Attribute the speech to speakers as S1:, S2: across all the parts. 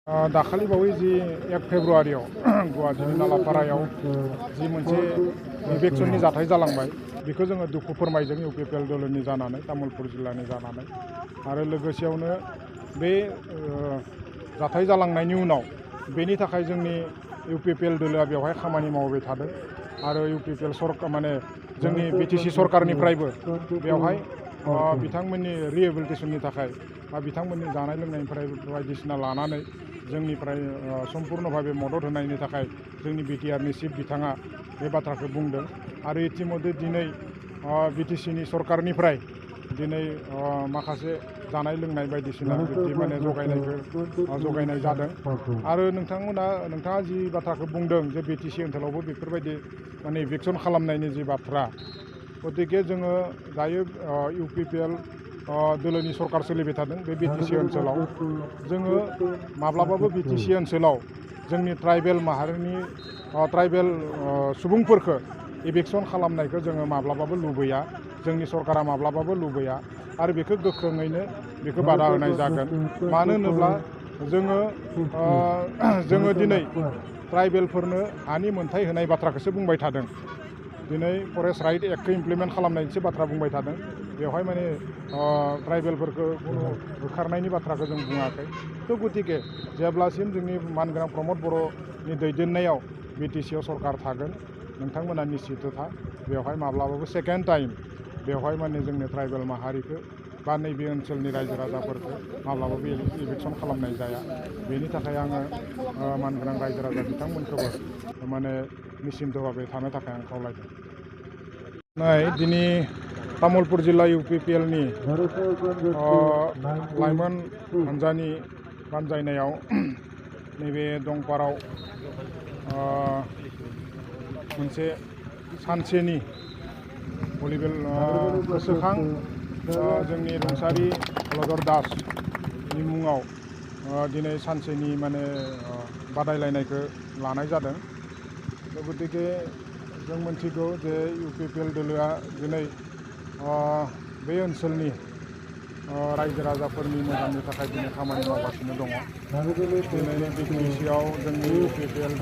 S1: दाखालि बावै जि 1 फेब्रुआरियाव गुवाहाटीनि नालापारायाव जि मोनसे इलेक्शननि जाथाय जालांबाय बेखौ जोङो दुखु फोरमायदों इउपिपिएल दलनि जानानै तामुलपुर जिल्लानि जानानै आरो लोगोसेयावनो बे जाथाय जालांनायनि उनाव बेनि थाखाय जोंनि इउपिपिएल दलआ बेवहाय खामानि मावबाय थादों आरो इउपिपिएल सरकार माने जोंनि बिटिसि सरकारनिफ्रायबो बेवहाय बिथांमोननि रिहेबिलिटेसननि थाखाय बा बिथांमोननि जानाय लोंनायनिफ्राय बायदिसिना लानानै जोंनिफ्राय सम्पुर्ण भाबे मदद होनायनि थाखाय जोंनि बिटिआरनि चिफ बिथाङा बे बाथ्राखौ बुंदों आरो इतिमध्ये दिनै बिटिसिनि सरकारनिफ्राय दिनै माखासे जानाय लोंनाय बायदिसिना बिदि माने जगायनाय जादों आरो नोंथाङा जि बाथ्राखौ बुंदों जे बिटिसि ओनसोलावबो बेफोरबायदि माने इभिक्सन खालामनायनि जि बाथ्रा गतिके जोङो दायो इउपिपिएल दोलोनि सरकार सोलिबाय थादों बे बिटिसि ओनसोलाव जोङो माब्लाबाबो बिटिसि ओनसोलाव जोंनि ट्राइबेल माहारिनि ट्राइबेल सुबुंफोरखौ इभिक्सन खालामनायखौ जोङो माब्लाबाबो लुबैया जोंनि सरकारा माब्लाबाबो लुबैया आरो बेखौ गोख्रोङैनो बेखौ बादा होनाय जागोन मानो होनोब्ला जोङो दिनै ट्राइबेलफोरनो हानि मोनथाय होनाय बाथ्राखौसो बुंबाय थादों दिनै फरेस्ट राइट एक्टखौ इमप्लिमेन्ट खालामनायनिसो बाथ्रा बुंबाय थादों बेवहाय माने ट्राइबेलफोरखौ कुनु होखारनायनि बाथ्राखौ जों बुङाखै थ' गतिके जेब्लासिम जोंनि मानगोनां प्रमद बर'नि दैदेननायाव बिटिसिआव सरकार थागोन नोंथांमोना निश्चित था बेवहाय माब्लाबाबो सेकेन्ड टाइम बेवहाय माने जोंनि ट्राइबेल माहारिखौ बा नैबे ओनसोलनि रायजो राजाफोरखौ माब्लाबाबो इभिक्सन खालामनाय जाया बेनि थाखाय आङो मानगोनां रायजो राजा बिथांमोनखौबो माने निश्चिन्त भाबै थानो थाखाय आं खावलायदों दिनै तामुलपुर जिल्ला इउपिपिएलनि लाइमोन हान्जानि बानजायनायाव नैबे दंपाराव मोनसे सानसेनि भलिबल गोसोखां जोंनि रुंसारि हलधर दासनि मुङाव दिनै सानसेनि माने बादायलायनायखौ लानाय जादों गतिके जों मिथिगौ जे इउपिपिएल दोलोआ दिनै बे ओनसोलनि रायजो राजाफोरनि मोजांनि थाखाय दिनै खामानि मावगासिनो दङ दिनै बिटिसिआव जोंनि इउपिपिएल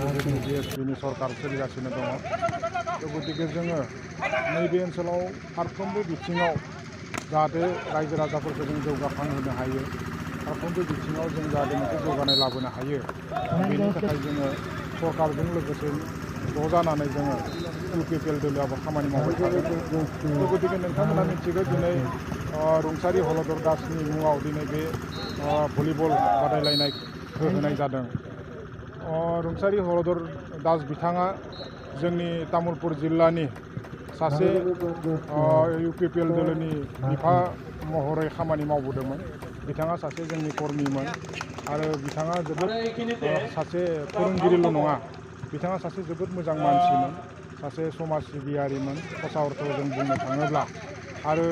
S1: बिएसपिनि सरकार सोलिगासिनो दङ गतिके जोङो नैबे ओनसोलाव फारफ्रोमबो बिथिङाव जाहाथे रायजो राजाफोरखौ जों जौगाखांहोनो हायो फारफ्रोमबो बिथिङाव जों जाहाथे मोनसे जौगानाय लाबोनो हायो बेनि थाखाय जोङो सरकारजों लोगोसे ज' जानानै जोङो इउपिपिएल दोलोआबो खामानि मावबाय थादों गतिके नोंथांमोना मिथिगौ दिनै रुंसारि हलधर दासनि मुङाव दिनै बे भलिबल बादायलायनायखौ होनाय जादों रुंसारि हलधर दास बिथाङा जोंनि तामुलपुर जिल्लानि सासे इउपिपिएल दोलोनि बिफा महरै खामानि मावबोदोंमोन बिथाङा सासे जोंनि कर्मिमोन आरो बिथाङा जोबोद सासे फोरोंगिरिल' नङा बिथाङा सासे जोबोद मोजां मानसिमोन सासे समाज सिबियारिमोन ससा अर्थ'आव जों बुंनो थाङोब्ला आरो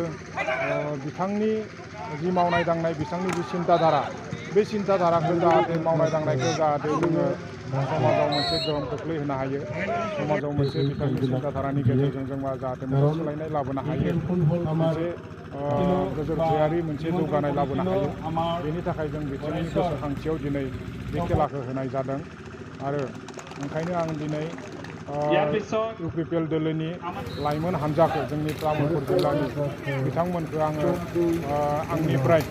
S1: बिथांनि जि मावनाय दांनाय बिथांनि जि सिन्ताधारा बे सिन्ताधाराखौ जाहाथे मावनाय दांनायखौ जाहाथे जोङो समाजाव मोनसे गोहोम खोख्लैहोनो हायो समाजाव मोनसे बिथांनि सिन्ताधारानि गेजेरजों जों जाहाथे मोनसे सोलायनाय लाबोनो हायो मोनसे गोजोरथायारि मोनसे जौगानाय लाबोनो हायो बेनि थाखाय जों बिथांनि गोसोखांथियाव दिनै बे खेलाखौ होनाय जादों आरो ओंखायनो आं दिनै इउपिपिएल दोलोनि लाइमोन हान्जाखौ जोंनि तामुलपुर जिल्लानि बिथांमोनखौ आङो आंनिफ्राय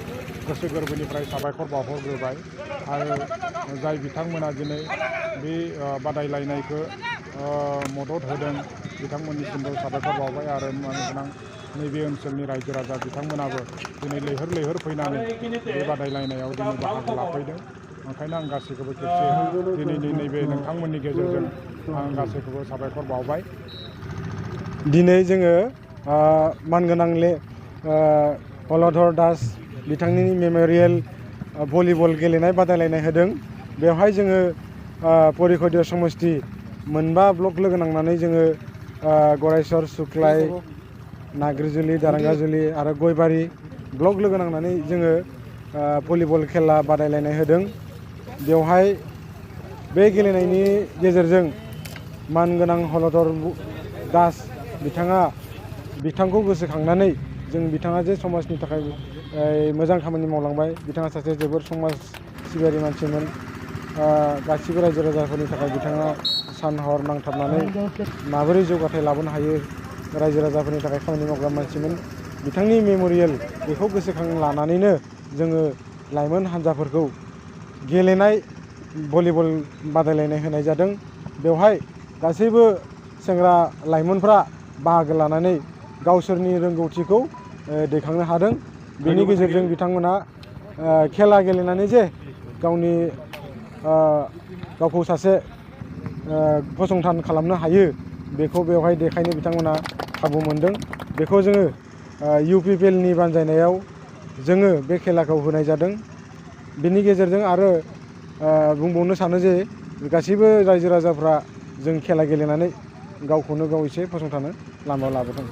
S1: गोसो गोरबोनिफ्राय साबायखर बावहरग्रोबाय आरो जाय बिथांमोना दिनै बे बादायलायनायखौ मदद होदों बिथांमोननिसिमबो साबायखर बावबाय आरो मानगोनां नैबे ओनसोलनि रायजो राजा बिथांमोनाबो दिनै लैहोर फैनानै बे बादायलायनायाव दिनै बाहागो लाफैदों ओंखायनो आं गासैखौबो खेबसे दिनैनि नैबे नोंथांमोननि गेजेरजों आं गासैखौबो साबायखर बावबाय
S2: दिनै जोङो मानगोनां हलधर दास बिथांनि मेम'रियेल भलिबल गेलेनाय बादायलायनाय होदों बेवहाय जोङो परिकय समस्ति मोनबा ब्लक लोगो नांनानै जोङो गरायसर सुख्लाय नाग्रिजुलि दारांगाजुलि आरो गयबारि ब्लक लोगो नांनानै जोङो भलिबल खेला बादायलायनाय होदों बेवहाय बे गेलेनायनि गेजेरजों मानगोनां हलधर दास बिथांखौ गोसोखांनानै जों बिथाङा जे समाजनि थाखाय मोजां खामानि मावलांबाय बिथाङा सासे जोबोर समाज सिबियारि मानसिमोन गासिबो रायजो राजाफोरनि थाखाय बिथाङा सान हर नांथाबनानै माबोरै जौगाथाय लाबोनो हायो रायजो राजाफोरनि थाखाय खामानि मावग्रा मानसिमोन। बिथांनि मेम'रियेल बेखौ गोसोखां लानानैनो जोङो लाइमोन हान्जाफोरखौ गेलेनाय भलिबल बादायलायनाय होनाय जादों। बेवहाय गासैबो सेंग्रा लाइमोनफ्रा बाहागो लानानै गावसोरनि रोंगौथिखौ दैखांनो हादों। बेनि गेजेरजों बिथांमोना खेला गेलेनानै जे गावखौ सासे फसंथान खालामनो हायो बेखौ बेवहाय देखायनो बिथांमोना खाबु मोनदों। बेखौ जोङो UPPLनि बानजायनायाव जोङो बे खेलाखौ होनाय जादों। बेनि गेजेरजों आरो बुंबावनो सानो जे गासैबो रायजो राजाफ्रा जों खेला गेलेनानै गावखौनो गाव एसे फसंथानो लामायाव लाबोदों।